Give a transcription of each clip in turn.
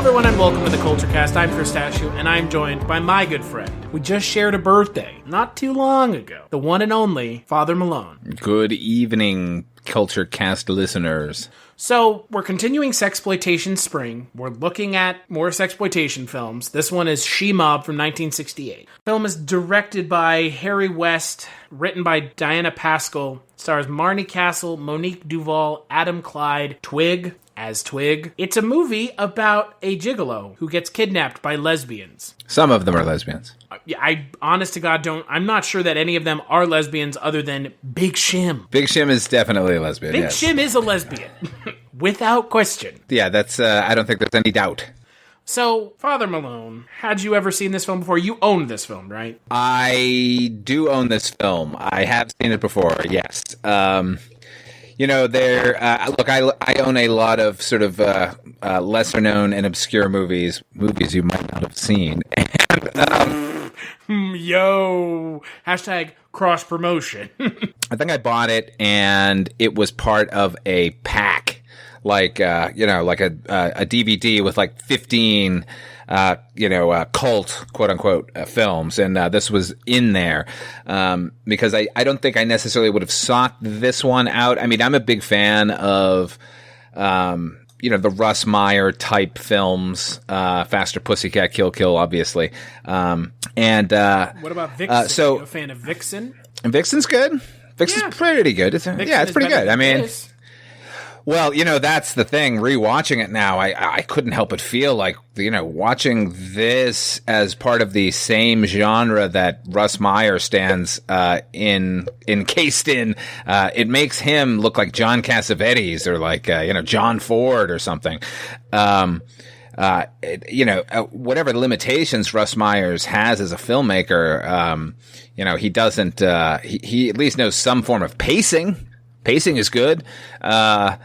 everyone, and welcome to the Culture Cast. I'm Christachio, and I'm joined by my good friend. We just shared a birthday not too long ago. The one and only Father Malone. Good evening, Culture Cast listeners. So, we're continuing Sexploitation Spring. We're looking at more sexploitation films. This one is She-Mob from 1968. The film is directed by Harry West, written by Diana Paschal, stars Marnie Castle, Monique Duvall, Adam Clyde, Twig as Twig. It's a movie about a gigolo who gets kidnapped by lesbians. Some of them are lesbians. I, honest to God, I'm not sure that any of them are lesbians other than Big Shim. Big Shim is definitely a lesbian, Big Shim is a lesbian. Without question. Yeah, that's, I don't think there's any doubt. So, Father Malone, had you ever seen this film before? You owned this film, right? I do own this film. I have seen it before, yes. You know, look, I own a lot of sort of lesser known and obscure movies you might not have seen. And, hashtag cross promotion. I think I bought it and it was part of a pack, like like a DVD with like 15 cult, quote unquote, films. And this was in there because I don't think I necessarily would have sought this one out. I mean, I'm a big fan of, the Russ Meyer type films, Faster Pussycat Kill, obviously. What about Vixen? Are you a fan of Vixen? Vixen's good. Vixen's pretty good. It's pretty good. I mean, well, that's the thing. Rewatching it now, I couldn't help but feel like, watching this as part of the same genre that Russ Meyer stands encased in, it makes him look like John Cassavetes or like, John Ford or something. Whatever limitations Russ Myers has as a filmmaker, he doesn't, he at least knows some form of pacing. Pacing is good. So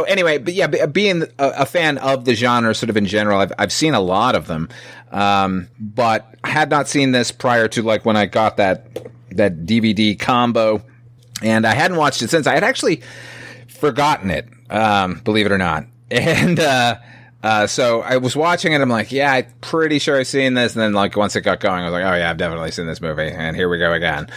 anyway, being a fan of the genre sort of in general, I've seen a lot of them. But I had not seen this prior to like when I got that DVD combo, and I hadn't watched it since. I had actually forgotten it, believe it or not. And, so I was watching it. I'm like, yeah, I'm pretty sure I've seen this. And then like once it got going, I was like, oh yeah, I've definitely seen this movie. And here we go again.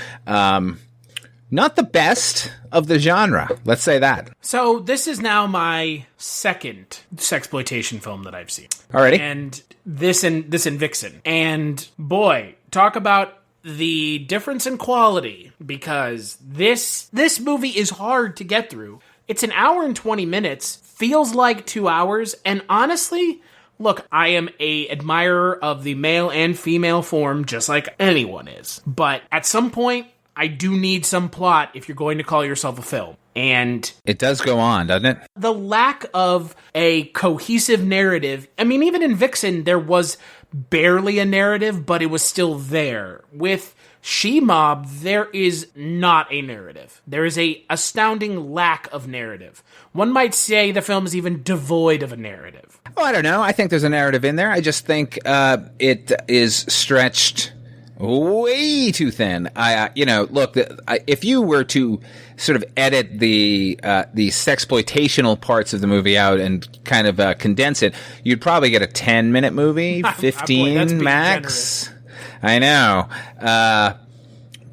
Not the best of the genre. Let's say that. So this is now my second sexploitation film that I've seen. Alrighty. And this and Vixen. And boy, talk about the difference in quality, because this movie is hard to get through. It's an hour and 20 minutes, feels like 2 hours, and honestly, look, I am a admirer of the male and female form, just like anyone is. But at some point, I do need some plot if you're going to call yourself a film. And it does go on, doesn't it? The lack of a cohesive narrative. I mean, even in Vixen, there was barely a narrative, but it was still there. With She-Mob, there is not a narrative. There is a astounding lack of narrative. One might say the film is even devoid of a narrative. Oh, I don't know. I think there's a narrative in there. I just think it is stretched way too thin. Look, if you were to sort of edit the sexploitational parts of the movie out and kind of condense it, you'd probably get a 10-minute movie, 15 Boy, max. Generous. I know.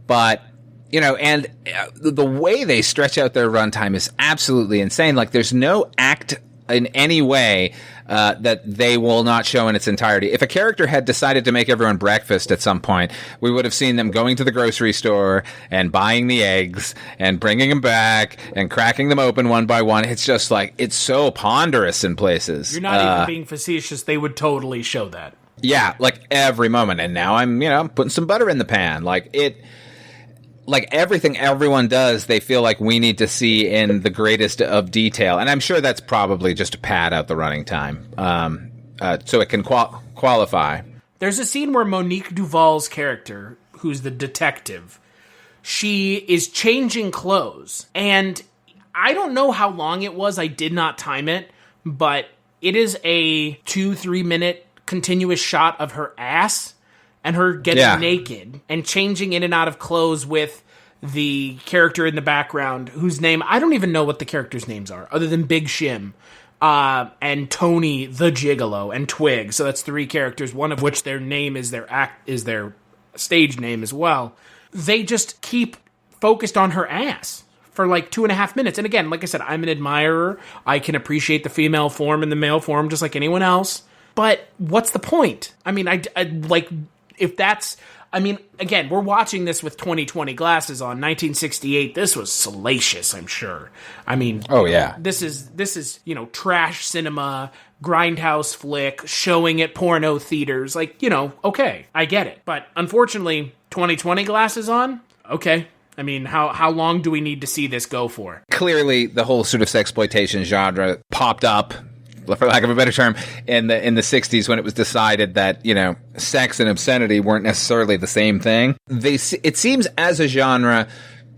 But, and the way they stretch out their runtime is absolutely insane. Like, there's no act in any way that they will not show in its entirety. If a character had decided to make everyone breakfast at some point, we would have seen them going to the grocery store and buying the eggs and bringing them back and cracking them open one by one. It's just like, it's so ponderous in places. You're not even being facetious. They would totally show that. Yeah, like every moment. And now I'm putting some butter in the pan. Like everything everyone does, they feel like we need to see in the greatest of detail. And I'm sure that's probably just to pad out the running time, so it can qualify. There's a scene where Monique Duvall's character, who's the detective, she is changing clothes. And I don't know how long it was. I did not time it. But it is a 2-3 minute continuous shot of her ass and her getting naked and changing in and out of clothes with the character in the background, whose name, I don't even know what the characters' names are, other than Big Shim, and Tony the Gigolo, and Twig. So that's 3 characters, one of which their name is their stage name as well. They just keep focused on her ass for like 2.5 minutes. And again, like I said, I'm an admirer. I can appreciate the female form and the male form just like anyone else. But what's the point? I mean, I like, if that's, I mean, again, we're watching this with 2020 glasses on. 1968, this was salacious, I'm sure. I mean, oh yeah, this is trash cinema, grindhouse flick, showing at porno theaters. Like, okay, I get it. But unfortunately, 2020 glasses on, okay. I mean, how long do we need to see this go for? Clearly, the whole sort of sexploitation genre popped up, for lack of a better term, in the 60s when it was decided that, sex and obscenity weren't necessarily the same thing. It seems as a genre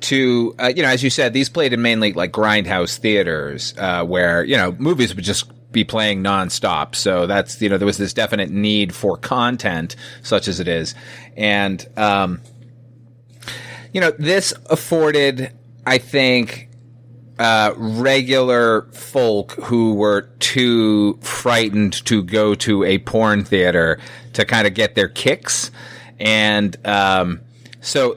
to, as you said, these played in mainly like grindhouse theaters, where, movies would just be playing nonstop. So that's, there was this definite need for content such as it is. And, this afforded, I think, regular folk who were too frightened to go to a porn theater to kind of get their kicks. And so,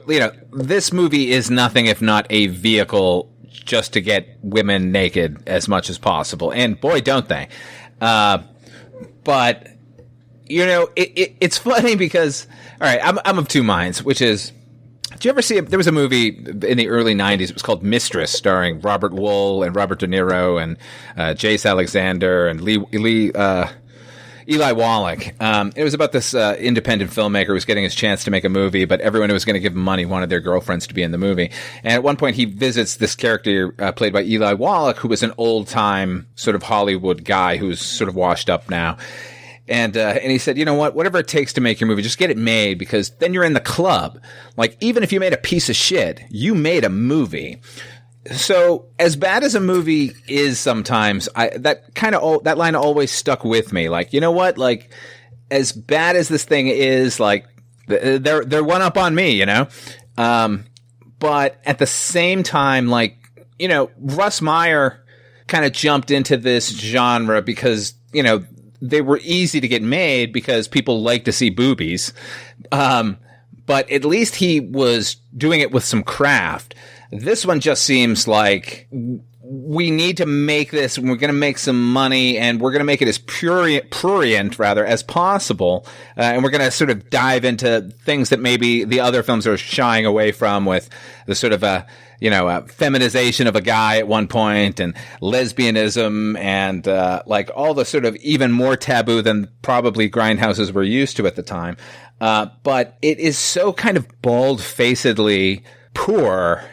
this movie is nothing if not a vehicle just to get women naked as much as possible. And boy, don't they. But, it's funny because, all right, I'm of two minds, which is, did you ever see there was a movie in the early 90s, it was called Mistress, starring Robert Wuhl and Robert De Niro and Jace Alexander and Eli Wallach. It was about this independent filmmaker who was getting his chance to make a movie, but everyone who was going to give him money wanted their girlfriends to be in the movie. And at one point he visits this character played by Eli Wallach, who was an old-time sort of Hollywood guy who's sort of washed up now. And he said, you know what, whatever it takes to make your movie, just get it made, because then you're in the club. Like, even if you made a piece of shit, you made a movie. So, as bad as a movie is sometimes, that line always stuck with me. Like, you know what, like, as bad as this thing is, like, they're one up on me, but at the same time, like, Russ Meyer kind of jumped into this genre because, they were easy to get made because people like to see boobies. But at least he was doing it with some craft. This one just seems like we need to make this, and we're going to make some money, and we're going to make it as prurient as possible. And we're going to sort of dive into things that maybe the other films are shying away from, with the sort of feminization of a guy at one point, and lesbianism, and like all the sort of even more taboo than probably grindhouses were used to at the time. But it is so kind of bald-facedly poor.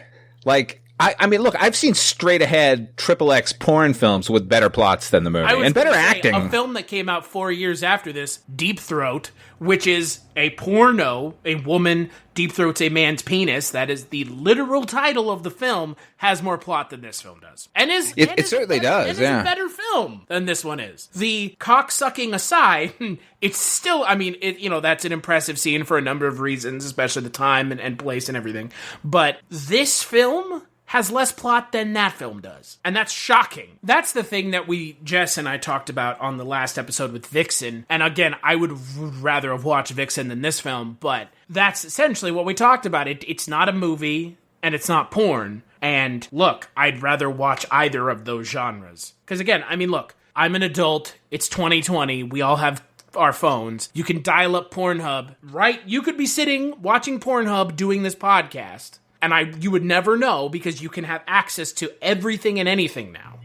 Like, I mean, look, I've seen straight-ahead XXX porn films with better plots than the movie, and better acting. A film that came out 4 years after this, Deep Throat, which is a porno, a woman deep throats a man's penis, that is the literal title of the film, has more plot than this film does. It certainly does, yeah. It's a better film than this one is. The cock-sucking aside, it's still, I mean, that's an impressive scene for a number of reasons, especially the time and place and everything. But this film has less plot than that film does. And that's shocking. That's the thing that Jess and I talked about on the last episode with Vixen. And again, I would rather have watched Vixen than this film, but that's essentially what we talked about. It's not a movie, and it's not porn. And look, I'd rather watch either of those genres. Because again, I mean, look, I'm an adult. It's 2020. We all have our phones. You can dial up Pornhub, right? You could be sitting watching Pornhub doing this podcast, and you would never know, because you can have access to everything and anything now.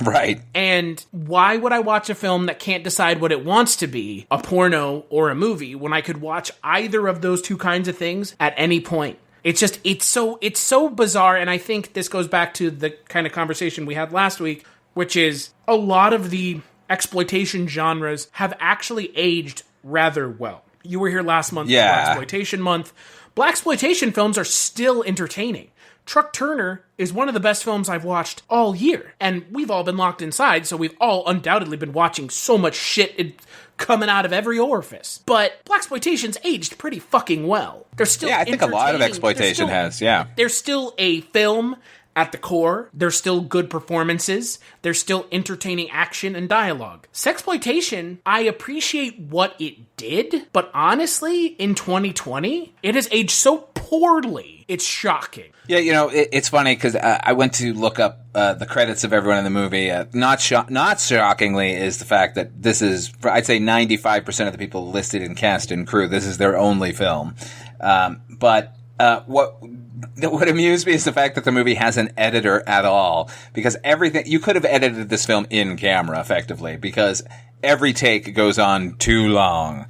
Right. And why would I watch a film that can't decide what it wants to be, a porno or a movie, when I could watch either of those two kinds of things at any point? It's so bizarre, and I think this goes back to the kind of conversation we had last week, which is a lot of the exploitation genres have actually aged rather well. You were here last month for Blaxploitation Month. Blaxploitation films are still entertaining. Truck Turner is one of the best films I've watched all year. And we've all been locked inside, so we've all undoubtedly been watching so much shit coming out of every orifice. But blaxploitation's aged pretty fucking well. There's still I think a lot of exploitation has, yeah. There's still a film at the core. There's still good performances. There's still entertaining action and dialogue. Sexploitation, I appreciate what it did, but honestly, in 2020, it has aged so poorly. It's shocking. Yeah, it's funny because I went to look up the credits of everyone in the movie. Not shockingly is the fact that this is, I'd say 95% of the people listed in cast and crew, this is their only film. But what amused me is the fact that the movie has an editor at all, because everything, you could have edited this film in camera effectively, because every take goes on too long.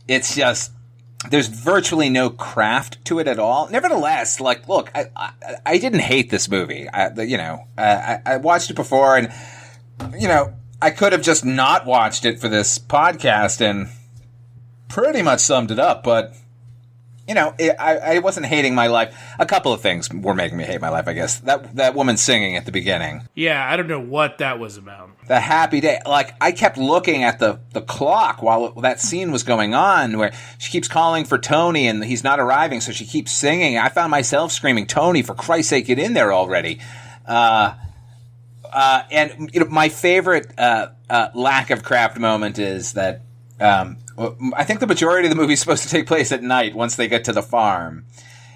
It's just, there's virtually no craft to it at all. Nevertheless, look, I didn't hate this movie. I watched it before, and, I could have just not watched it for this podcast and pretty much summed it up, but I wasn't hating my life. A couple of things were making me hate my life, I guess. That woman singing at the beginning. Yeah, I don't know what that was about. The happy day. I kept looking at the clock while that scene was going on, where she keeps calling for Tony and he's not arriving, so she keeps singing. I found myself screaming, "Tony, for Christ's sake, get in there already." And my favorite lack of craft moment is that I think the majority of the movie is supposed to take place at night once they get to the farm.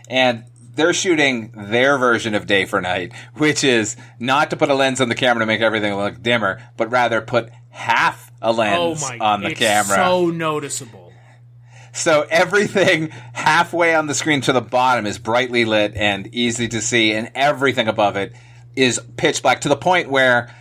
And they're shooting their version of day for night, which is not to put a lens on the camera to make everything look dimmer, but rather put half a lens on the camera. So noticeable. So everything halfway on the screen to the bottom is brightly lit and easy to see, and everything above it is pitch black, to the point where,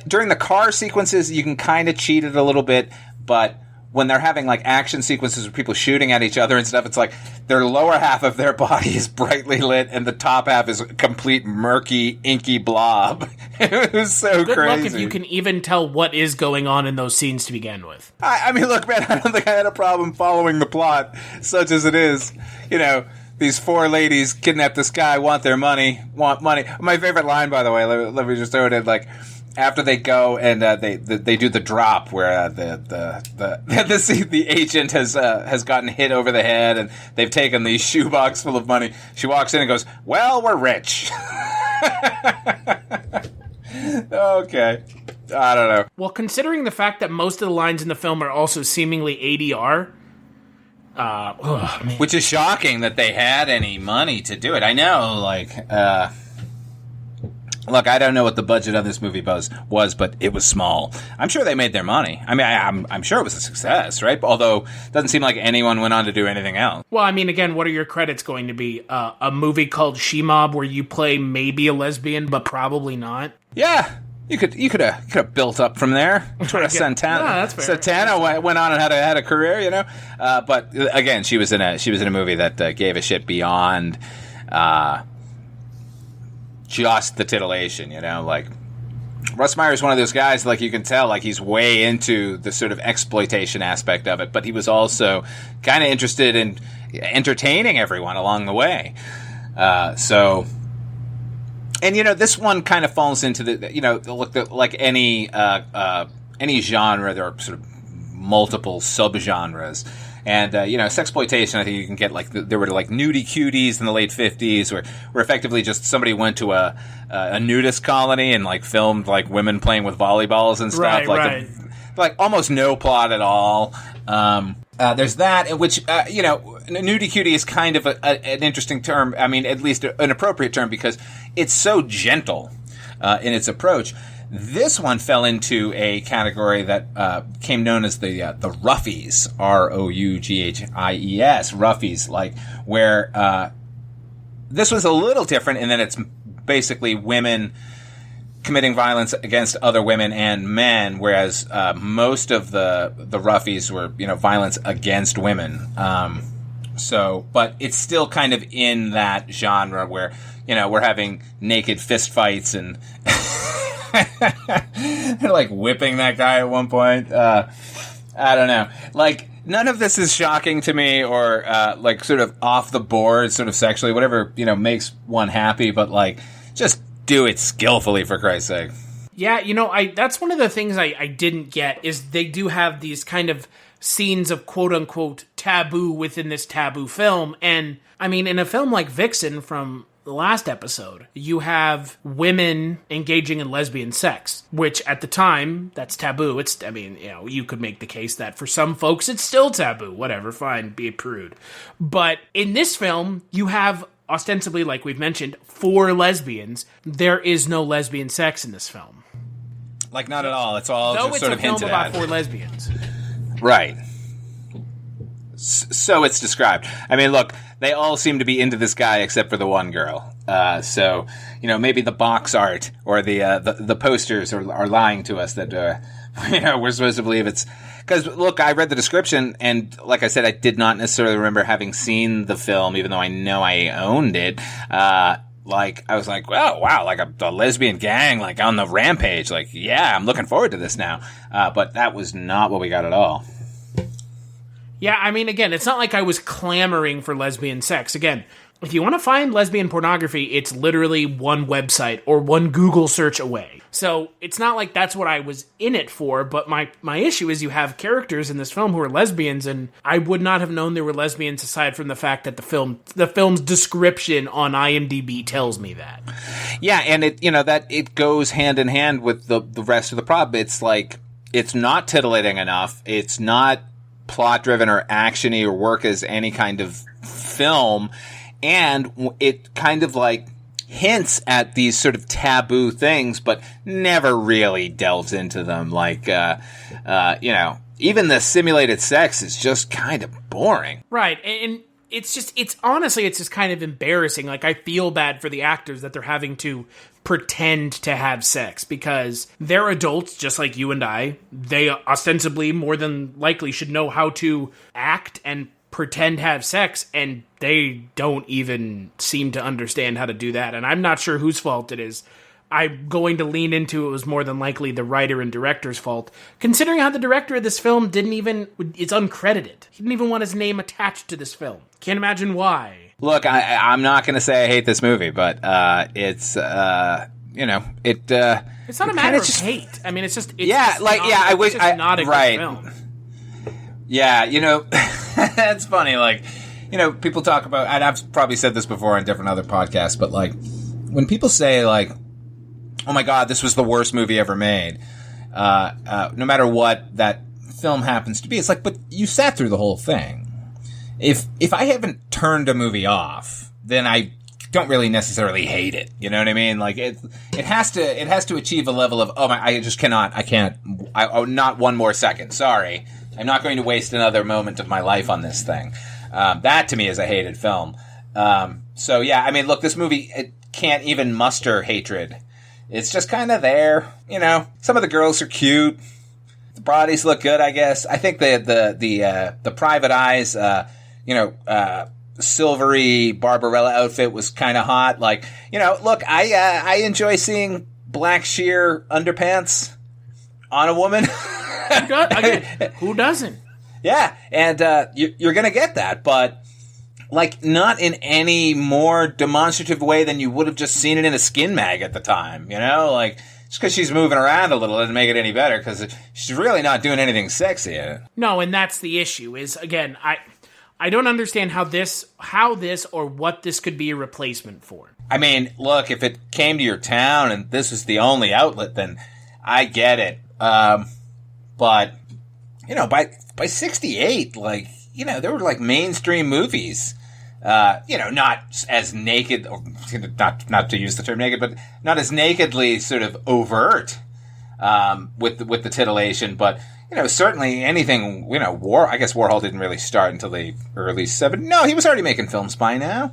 during the car sequences, you can kind of cheat it a little bit, but when they're having action sequences with people shooting at each other and stuff, it's like their lower half of their body is brightly lit and the top half is a complete murky, inky blob. It was so Good crazy. Good luck if you can even tell what is going on in those scenes to begin with. I mean, look, man, I don't think I had a problem following the plot, such as it is. These four ladies kidnap this guy, want money. My favorite line, by the way, let me just throw it in, after they go and they do the drop where the agent has gotten hit over the head and they've taken the shoebox full of money. She walks in and goes, "Well, we're rich." Okay. I don't know. Well, considering the fact that most of the lines in the film are also seemingly ADR, man. Which is shocking that they had any money to do it. I know, look, I don't know what the budget of this movie was, but it was small. I'm sure they made their money. I mean, I'm sure it was a success, right? Although, it doesn't seem like anyone went on to do anything else. Well, I mean, again, what are your credits going to be? A movie called She-Mob where you play maybe a lesbian, but probably not? Yeah. You could have built up from there. Santana. That's fair. Santana went on and had a career, But again, she was in a movie that gave a shit beyond just the titillation, Russ Meyer is one of those guys, you can tell, he's way into the sort of exploitation aspect of it, but he was also kind of interested in entertaining everyone along the way. And this one kind of falls into like any genre, there are sort of multiple subgenres. And, sexploitation, I think you can get, there were, nudie cuties in the late 50s where effectively just somebody went to a nudist colony and, filmed, women playing with volleyballs and stuff. Right. Almost no plot at all. There's that, in which, nudie cutie is kind of an interesting term. I mean, at least an appropriate term, because it's so gentle in its approach. This one fell into a category that came known as the roughies, Roughies, roughies, where this was a little different in that it's basically women committing violence against other women and men, whereas most of the roughies were violence against women. But it's still kind of in that genre where we're having naked fist fights and. They're whipping that guy at one point. I don't know. none of this is shocking to me or like sort of off the board, sort of sexually, whatever, makes one happy. But like, just do it skillfully, for Christ's sake. Yeah, that's one of the things I didn't get is they do have these kind of scenes of quote-unquote taboo within this taboo film. And, I mean, in a film like Vixen from the last episode, you have women engaging in lesbian sex, which at the time, that's taboo. You could make the case that for some folks, it's still taboo. Whatever, fine, be a prude. But in this film, you have ostensibly, like we've mentioned, 4 lesbians. There is no lesbian sex in this film. Like, not at all. It's all just sort of hinted at. Though it's a film about 4 lesbians. Right. So it's described. I mean, look, they all seem to be into this guy except for the one girl. So, maybe the box art or the posters are lying to us that, we're supposed to believe it's... Because, look, I read the description, and like I said, I did not necessarily remember having seen the film, even though I know I owned it. I was like, oh, wow, like a lesbian gang, like, on the rampage. Like, yeah, I'm looking forward to this now. But that was not what we got at all. Yeah, I mean, again, it's not like I was clamoring for lesbian sex. Again, if you want to find lesbian pornography, it's literally one website or one Google search away. So it's not like that's what I was in it for, but my issue is you have characters in this film who are lesbians, and I would not have known they were lesbians aside from the fact that the film's description on IMDb tells me that. Yeah, and it goes hand in hand with the rest of the problem. It's like, it's not titillating enough. It's not plot-driven or action-y or work as any kind of film, and it kind of like hints at these sort of taboo things, but never really delves into them. Like, even the simulated sex is just kind of boring. Right, and it's just kind of embarrassing. Like, I feel bad for the actors that they're having to pretend to have sex because they're adults just like you and I. They ostensibly more than likely should know how to act and pretend to have sex, and they don't even seem to understand how to do that. And I'm not sure whose fault it is. I'm going to lean into it was more than likely the writer and director's fault, considering how the director of this film it's uncredited. He didn't even want his name attached to this film. Can't imagine why. Look, I'm not going to say I hate this movie, but it's not a matter of hate. I mean, it's not a good film. Yeah, that's funny. Like, people talk about, and I've probably said this before on different other podcasts, but like, when people say like, oh my God, this was the worst movie ever made, no matter what that film happens to be, it's like, but you sat through the whole thing. If I haven't turned a movie off, then I don't really necessarily hate it. You know what I mean? Like, it has to achieve a level of, not one more second. Sorry. I'm not going to waste another moment of my life on this thing. That to me is a hated film. So yeah, I mean, look, this movie, it can't even muster hatred. It's just kind of there. Some of the girls are cute. The bodies look good, I guess. I think the private eyes, silvery Barbarella outfit was kind of hot. Like, look, I enjoy seeing black sheer underpants on a woman. Who doesn't? Yeah, and you're going to get that, but like not in any more demonstrative way than you would have just seen it in a skin mag at the time. Like, just because she's moving around a little doesn't make it any better because she's really not doing anything sexy in it. No, and that's the issue. Is again, I don't understand how this or what this could be a replacement for. I mean, look, if it came to your town and this was the only outlet, then I get it. But, by 68, like, there were, like, mainstream movies, not as naked, or not to use the term naked, but not as nakedly sort of overt, with the titillation, but, certainly anything, I guess Warhol didn't really start until the early 70s. No, he was already making films by now.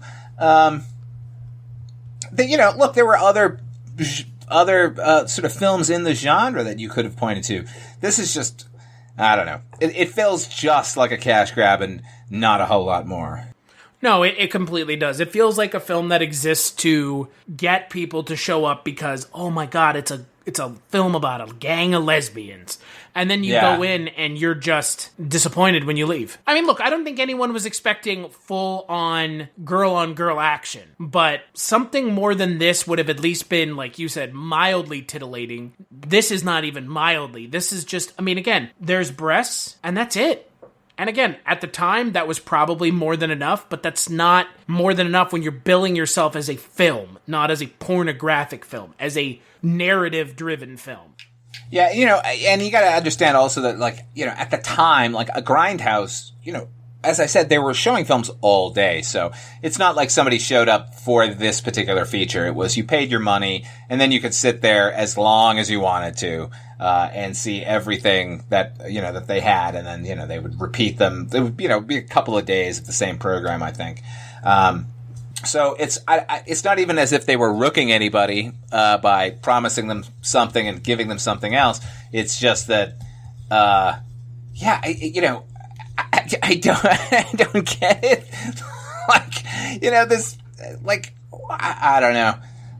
Look, there were other sort of films in the genre that you could have pointed to. This is just, I don't know. It feels just like a cash grab and not a whole lot more. No, it completely does. It feels like a film that exists to get people to show up because, oh my god, it's a film about a gang of lesbians. And then you go in and you're just disappointed when you leave. I mean, look, I don't think anyone was expecting full-on girl-on-girl action. But something more than this would have at least been, like you said, mildly titillating. This is not even mildly. This is just, I mean, again, there's breasts, and that's it. And again, at the time, that was probably more than enough, but that's not more than enough when you're billing yourself as a film, not as a pornographic film, as a narrative-driven film. Yeah, and you got to understand also that, like, at the time, like, a grindhouse, as I said, they were showing films all day. So it's not like somebody showed up for this particular feature. It was you paid your money, and then you could sit there as long as you wanted to and see everything that, that they had. And then, they would repeat them. It would, be a couple of days of the same program, I think. So it's not even as if they were rooking anybody by promising them something and giving them something else. It's just that, I don't get it. This, I don't know.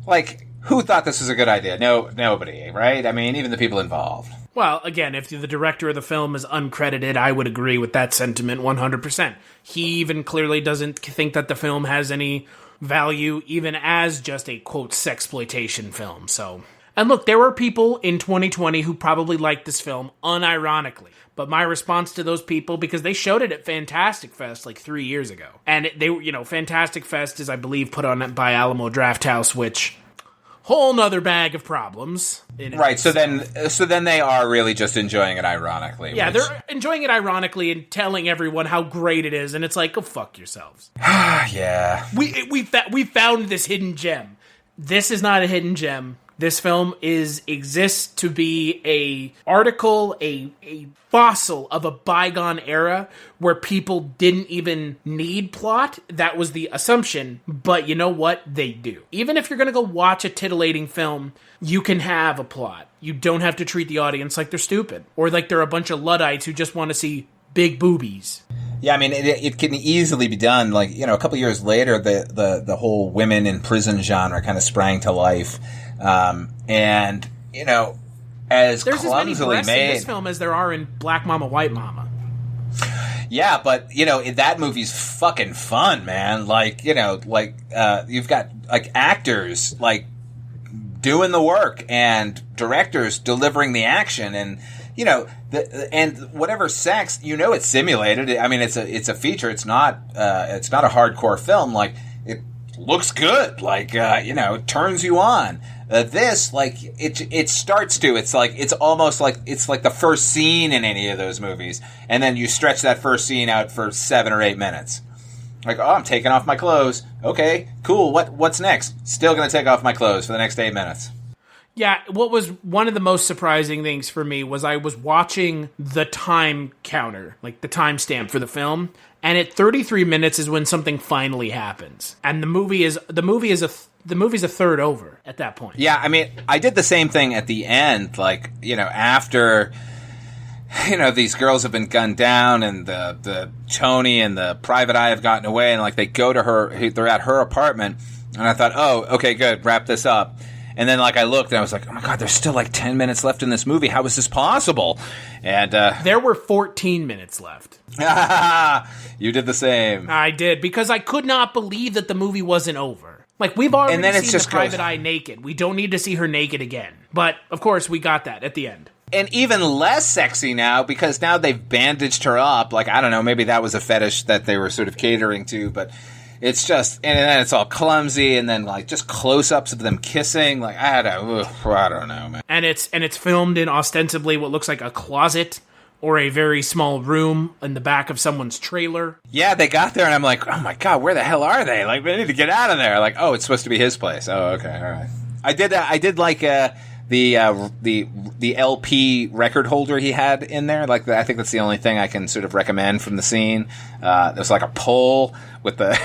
Like, who thought this was a good idea? No, nobody, right? I mean, even the people involved. Well, again, if the director of the film is uncredited, I would agree with that sentiment 100%. He even clearly doesn't think that the film has any value, even as just a, quote, sexploitation film, so... And look, there were people in 2020 who probably liked this film, unironically. But my response to those people, because they showed it at Fantastic Fest like 3 years ago. And Fantastic Fest is, I believe, put on by Alamo Drafthouse, which... whole nother bag of problems. Right, so then they are really just enjoying it ironically. Yeah, they're enjoying it ironically and telling everyone how great it is, and it's like, go fuck yourselves. Yeah. We found this hidden gem. This is not a hidden gem. This film exists to be a fossil of a bygone era where people didn't even need plot. That was the assumption, but you know what? They do. Even if you're going to go watch a titillating film, you can have a plot. You don't have to treat the audience like they're stupid or like they're a bunch of Luddites who just want to see big boobies. Yeah, I mean, it can easily be done. Like, a couple years later, the whole women in prison genre kind of sprang to life. And, as there's clumsily as many breasts made in this film as there are in Black Mama, White Mama. Yeah, but that movie's fucking fun, man. Like, you've got like actors like doing the work and directors delivering the action, and and whatever sex, it's simulated. I mean, it's a feature. It's not a hardcore film. Like, it looks good. Like, it turns you on. This, like, it starts to. It's almost like it's like the first scene in any of those movies, and then you stretch that first scene out for 7 or 8 minutes. Like, oh, I'm taking off my clothes. Okay, cool. What's next? Still gonna take off my clothes for the next 8 minutes. Yeah, what was one of the most surprising things for me was I was watching the time counter, like the timestamp for the film, and at 33 minutes is when something finally happens, and the movie's a third over at that point. Yeah, I mean, I did the same thing at the end, like, after these girls have been gunned down and the Tony and the Private Eye have gotten away, and like they go to her, they're at her apartment, and I thought, oh, okay, good, wrap this up. And then, like, I looked, and I was like, oh, my God, there's still, like, 10 minutes left in this movie. How is this possible? And there were 14 minutes left. You did the same. I did, because I could not believe that the movie wasn't over. Like, we've already seen the Private Eye naked. We don't need to see her naked again. But, of course, we got that at the end. And even less sexy now, because now they've bandaged her up. Like, I don't know, maybe that was a fetish that they were sort of catering to, but... It's just, and then it's all clumsy, and then like just close-ups of them kissing. Like, I don't know, man. And it's filmed in ostensibly what looks like a closet or a very small room in the back of someone's trailer. Yeah, they got there, and I'm like, oh my God, where the hell are they? Like, they need to get out of there. Like, oh, it's supposed to be his place. Oh, okay, all right. I did like the LP record holder he had in there. Like, I think that's the only thing I can sort of recommend from the scene. There's like a pole with the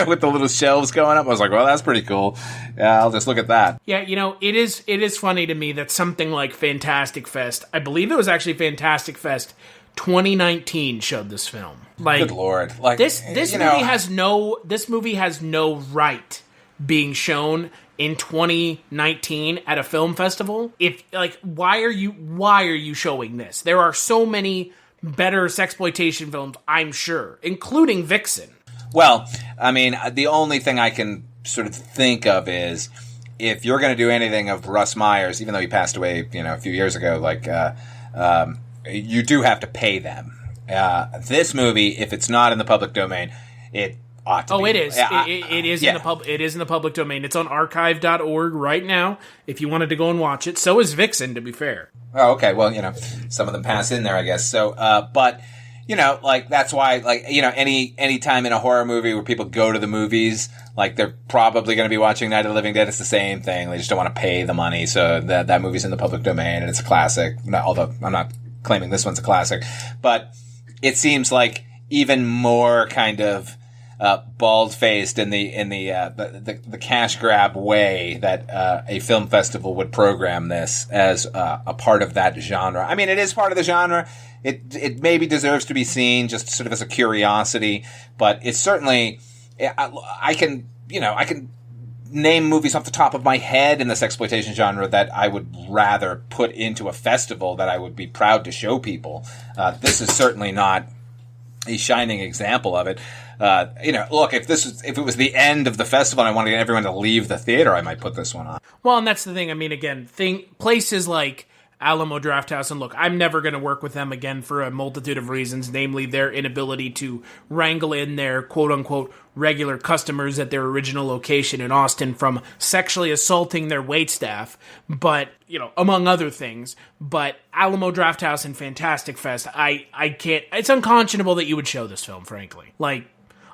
with the little shelves going up. I was like, well, that's pretty cool. Yeah, I'll just look at that. Yeah, it is funny to me that something like Fantastic Fest, I believe it was actually Fantastic Fest 2019 showed this film. Like, good Lord. Like, this movie has no right being shown in 2019 at a film festival. If, like, why are you showing this? There are so many better sexploitation films, I'm sure, including Vixen. Well, I mean, the only thing I can sort of think of is, if you're going to do anything of Russ Meyer's, even though he passed away, a few years ago, like, you do have to pay them. This movie, if it's not in the public domain, it ought to be. It is. It is in the public domain. It's on archive.org right now if you wanted to go and watch it. So is Vixen, to be fair. Oh, okay. Well, some of them pass in there, I guess. So, but, like, that's why, like, any time in a horror movie where people go to the movies, like, they're probably going to be watching Night of the Living Dead. It's the same thing. They just don't want to pay the money. So that movie's in the public domain and it's a classic. Although I'm not claiming this one's a classic, but it seems like even more kind of bald-faced in the cash grab way that a film festival would program this as a part of that genre. I mean, it is part of the genre. It maybe deserves to be seen just sort of as a curiosity, but it's certainly, I can name movies off the top of my head in the sexploitation genre that I would rather put into a festival that I would be proud to show people. This is certainly not a shining example of it. Look, if it was the end of the festival and I wanted everyone to leave the theater, I might put this one on. Well, and that's the thing. I mean, again, places like Alamo Drafthouse, and look, I'm never going to work with them again for a multitude of reasons, namely their inability to wrangle in their quote-unquote regular customers at their original location in Austin from sexually assaulting their waitstaff, but, among other things. But Alamo Drafthouse and Fantastic Fest, I can't, it's unconscionable that you would show this film, frankly. Like,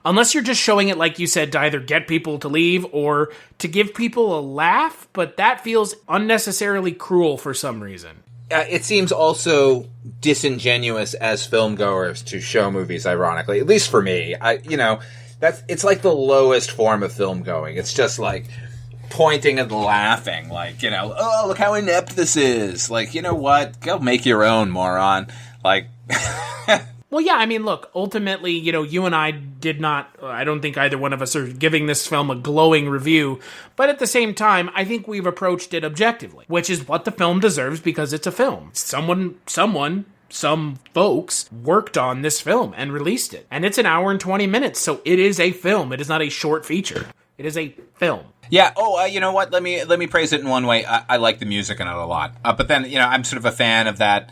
unless you're just showing it, like you said, to either get people to leave or to give people a laugh, but that feels unnecessarily cruel for some reason. It seems also disingenuous as filmgoers to show movies, ironically, at least for me. It's like the lowest form of film going. It's just like pointing and laughing, like, oh, look how inept this is. Like, you know what? Go make your own, moron. Like... Well, yeah, I mean, look, ultimately, you and I did not, I don't think either one of us are giving this film a glowing review, but at the same time, I think we've approached it objectively, which is what the film deserves because it's a film. Some folks worked on this film and released it, and it's an hour and 20 minutes, so it is a film. It is not a short feature. It is a film. Yeah. Oh, you know what? Let me praise it in one way. I like the music in it a lot, but then, I'm sort of a fan of that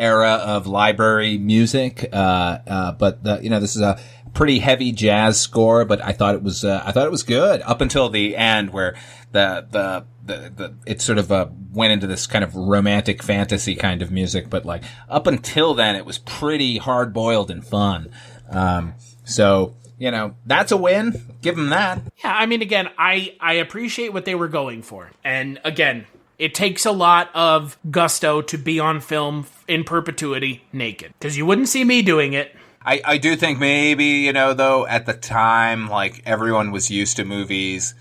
era of library music. But this is a pretty heavy jazz score, but I thought it was good up until the end where it sort of went into this kind of romantic fantasy kind of music. But like up until then, it was pretty hard boiled and fun. So that's a win. Give them that. Yeah. I mean, again, I appreciate what they were going for. And again, it takes a lot of gusto to be on film in perpetuity naked. Because you wouldn't see me doing it. I do think maybe, though, at the time, like, everyone was used to movies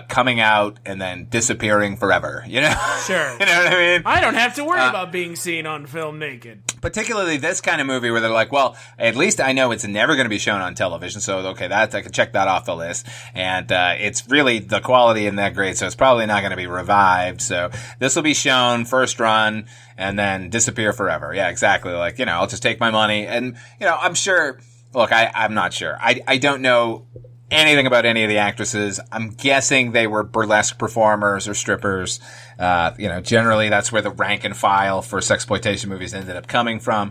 coming out and then disappearing forever, Sure. You know what I mean? I don't have to worry about being seen on film naked. Particularly this kind of movie where they're like, well, at least I know it's never going to be shown on television, so okay, I can check that off the list. And it's really, the quality isn't that great, so it's probably not going to be revived. So this will be shown first run and then disappear forever. Yeah, exactly. Like, I'll just take my money. And, I'm sure, look, I'm not sure. I don't know anything about any of the actresses. I'm guessing they were burlesque performers or strippers. Generally that's where the rank and file for sexploitation movies ended up coming from.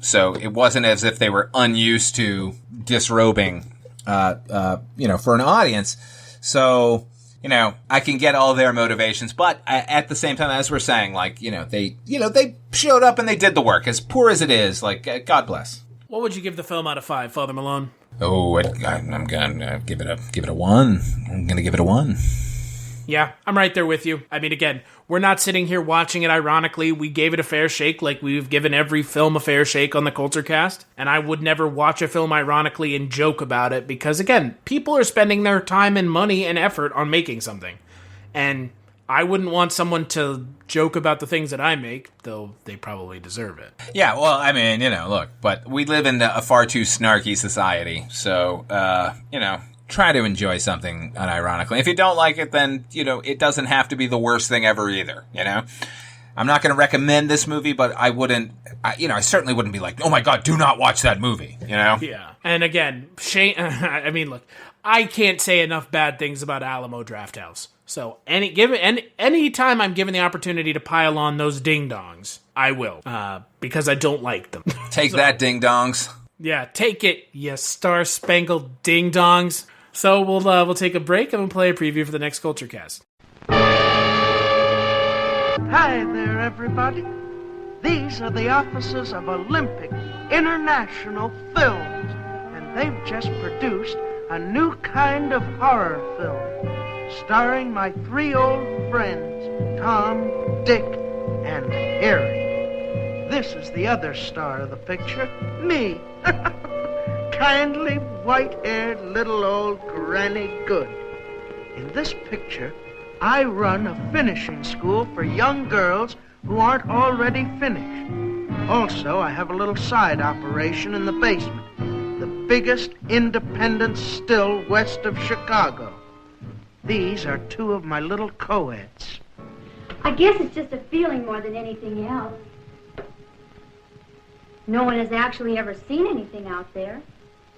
So it wasn't as if they were unused to disrobing, for an audience. So, I can get all their motivations, but at the same time, as we're saying, like, they showed up and they did the work. As poor as it is, like, God bless. What would you give the film out of 5, Father Malone? Oh, I'm gonna give it a 1. I'm gonna give it a 1. Yeah, I'm right there with you. I mean, again, we're not sitting here watching it ironically. We gave it a fair shake like we've given every film a fair shake on the Culture Cast. And I would never watch a film ironically and joke about it because, again, people are spending their time and money and effort on making something. And I wouldn't want someone to joke about the things that I make, though they probably deserve it. Yeah, well, I mean, look, but we live in a far too snarky society, so, try to enjoy something unironically. If you don't like it, then, it doesn't have to be the worst thing ever either, I'm not going to recommend this movie, but I certainly wouldn't be like, oh my God, do not watch that movie, Yeah. And again, Shane, I mean, look, I can't say enough bad things about Alamo Drafthouse. So any time I'm given the opportunity to pile on those ding-dongs, I will, because I don't like them. Take that, ding-dongs. Yeah, take it, you star-spangled ding-dongs. So we'll take a break and we'll play a preview for the next Culture Cast. Hi there, everybody. These are the officers of Olympic International Films, and they've just produced a new kind of horror film, starring my 3 old friends, Tom, Dick, and Harry. This is the other star of the picture, me. Kindly white-haired little old Granny Good. In this picture, I run a finishing school for young girls who aren't already finished. Also, I have a little side operation in the basement, the biggest independent still west of Chicago. These are 2 of my little co-eds. I guess it's just a feeling more than anything else. No one has actually ever seen anything out there.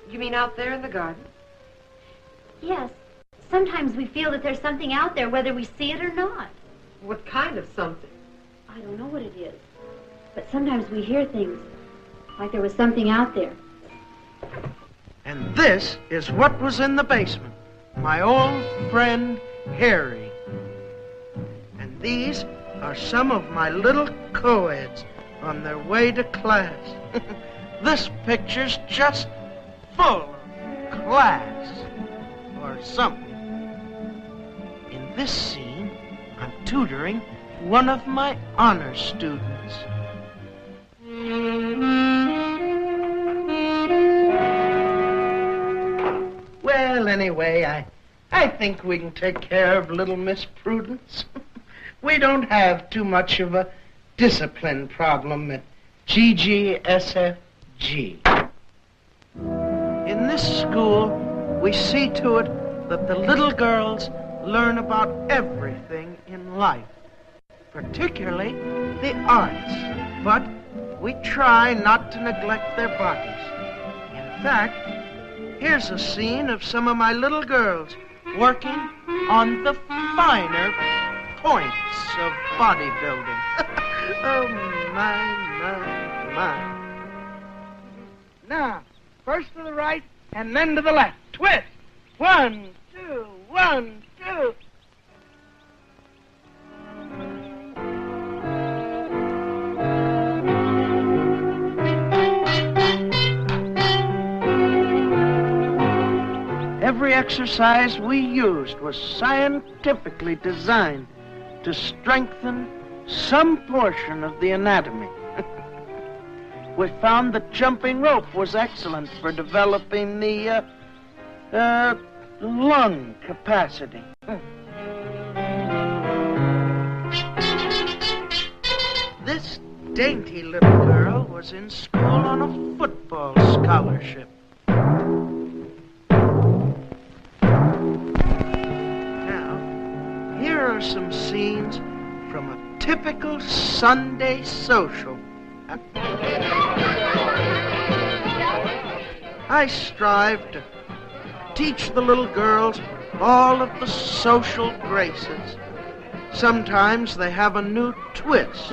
You mean out there in the garden? Yes. Sometimes we feel that there's something out there, whether we see it or not. What kind of something? I don't know what it is. But sometimes we hear things, like there was something out there. And this is what was in the basement. My old friend, Harry. And these are some of my little co-eds on their way to class. This picture's just full of class, or something. In this scene, I'm tutoring one of my honor students. Well, anyway, I think we can take care of little Miss Prudence. We don't have too much of a discipline problem at GGSFG. In this school, we see to it that the little girls learn about everything in life, particularly the arts, but we try not to neglect their bodies. In fact, here's a scene of some of my little girls working on the finer points of bodybuilding. Oh, my. Now, first to the right and then to the left. Twist. 1, 2, 1, 2. Every exercise we used was scientifically designed to strengthen some portion of the anatomy. We found that jumping rope was excellent for developing the lung capacity. This dainty little girl was in school on a football scholarship. Now, here are some scenes from a typical Sunday social. I strive to teach the little girls all of the social graces. Sometimes they have a new twist.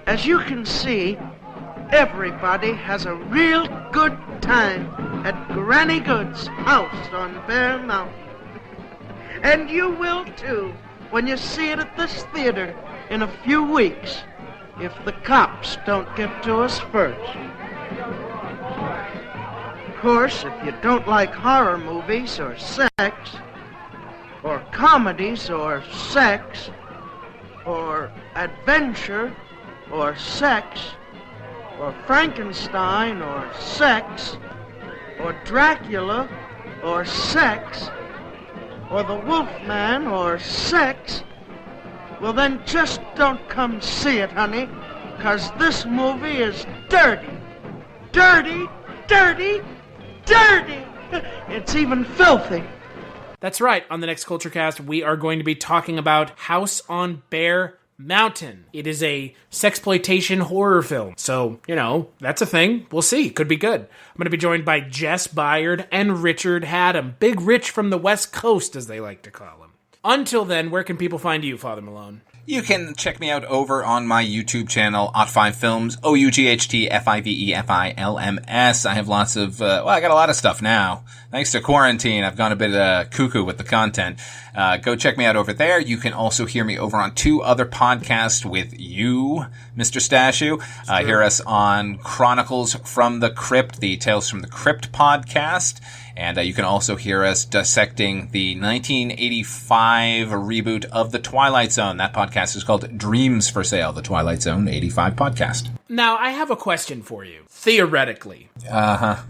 As you can see, everybody has a real good time at Granny Good's house on Bear Mountain. And you will too when you see it at this theater in a few weeks, if the cops don't get to us first. Of course, if you don't like horror movies or sex, or comedies or sex, or adventure or sex, or Frankenstein or sex, or Dracula or sex, or the Wolfman or sex, well then just don't come see it, honey, 'cause this movie is dirty. Dirty, dirty, dirty! It's even filthy. That's right. On the next Culture Cast, we are going to be talking about House on Bear Mountain. It is a sexploitation horror film. So, that's a thing. We'll see. Could be good. I'm going to be joined by Jess Byard and Richard Haddam. Big Rich from the West Coast, as they like to call him. Until then, where can people find you, Father Malone? You can check me out over on my YouTube channel, OughtFiveFilms, OughtFiveFilms. I have lots of, I got a lot of stuff now. Thanks to quarantine, I've gone a bit cuckoo with the content. Go check me out over there. You can also hear me over on 2 other podcasts with you, Mr. Stashu. Hear us on Chronicles from the Crypt, the Tales from the Crypt podcast. And you can also hear us dissecting the 1985 reboot of The Twilight Zone. That podcast is called Dreams for Sale, The Twilight Zone 85 podcast. Now, I have a question for you. Theoretically. Uh-huh.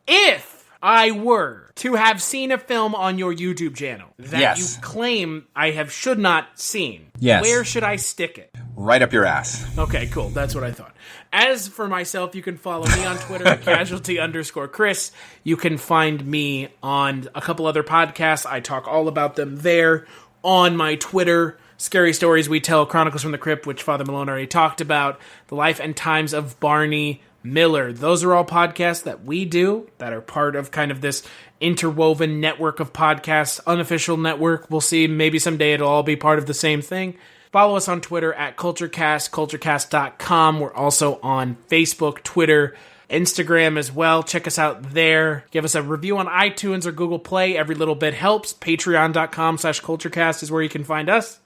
If I were to have seen a film on your YouTube channel that Yes. you claim I should not seen, Yes. where should I stick it? Right up your ass. Okay, cool. That's what I thought. As for myself, you can follow me on Twitter at casualty_Chris. You can find me on a couple other podcasts. I talk all about them there. On my Twitter, Scary Stories We Tell, Chronicles from the Crypt, which Father Malone already talked about, The Life and Times of Barney Miller. Those are all podcasts that we do that are part of kind of this interwoven network of podcasts, unofficial network. We'll see. Maybe someday it'll all be part of the same thing. Follow us on Twitter at CultureCast, culturecast.com. We're also on Facebook, Twitter, Instagram as well. Check us out there. Give us a review on iTunes or Google Play. Every little bit helps. Patreon.com/CultureCast is where you can find us.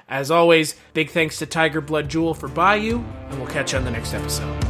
As always, big thanks to Tiger Blood Jewel for Bayou, and we'll catch you on the next episode.